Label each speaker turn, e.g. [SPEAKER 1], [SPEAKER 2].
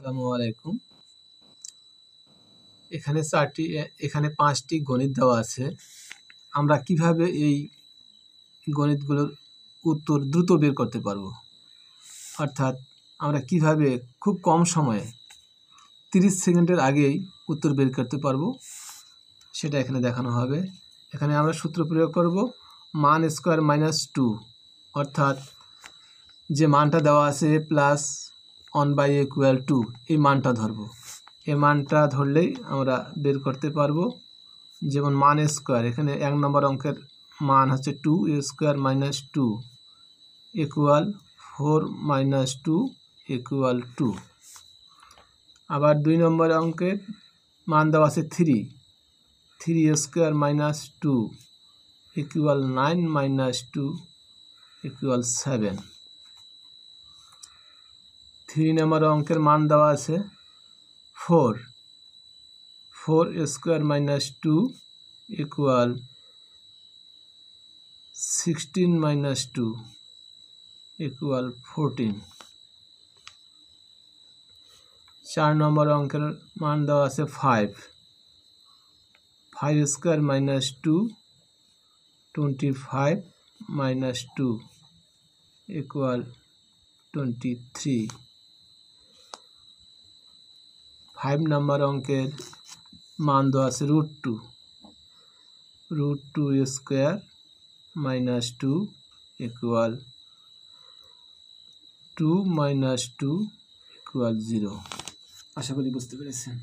[SPEAKER 1] আসসালামু আলাইকুম। এখানে 5টি গণিত দেওয়া আছে। আমরা কিভাবে এই গণিতগুলোর উত্তর দ্রুত বের করতে পারব, অর্থাৎ আমরা কিভাবে খুব কম সময়ে 30 সেকেন্ডের আগেই উত্তর বের করতে পারব সেটা এখানে দেখানো হবে। এখানে আমরা সূত্র প্রয়োগ করব মান স্কোয়ার মাইনাস 2, অর্থাৎ যে মানটা দেওয়া আছে +1/a=2, এই মানটা ধরব। এই মানটা ধরলেই আমরা বের করতে পারবো। যেমন মান স্কোয়ার, এখানে 1 নম্বর অঙ্কের মান হচ্ছে 2a² - 2 = 4 - 2 = 2। আবার 2 নম্বর অঙ্কের মান দেওয়া আছে 3, 3a² - 2 = 9 - 2 = 7। 3 নম্বর অঙ্কের মান দেওয়া আছে 4, 4a² - 2 = 16 - 2 = 14। 4 নম্বর অঙ্কের মান দেওয়া আছে 5, 5a² - 2 25 - 2 = 23। 5 নম্বর অঙ্কের মান দেওয়া আছে √2, √2a² - 2 = 2 - 2 = 0। আশা করি বুঝতে পেরেছেন।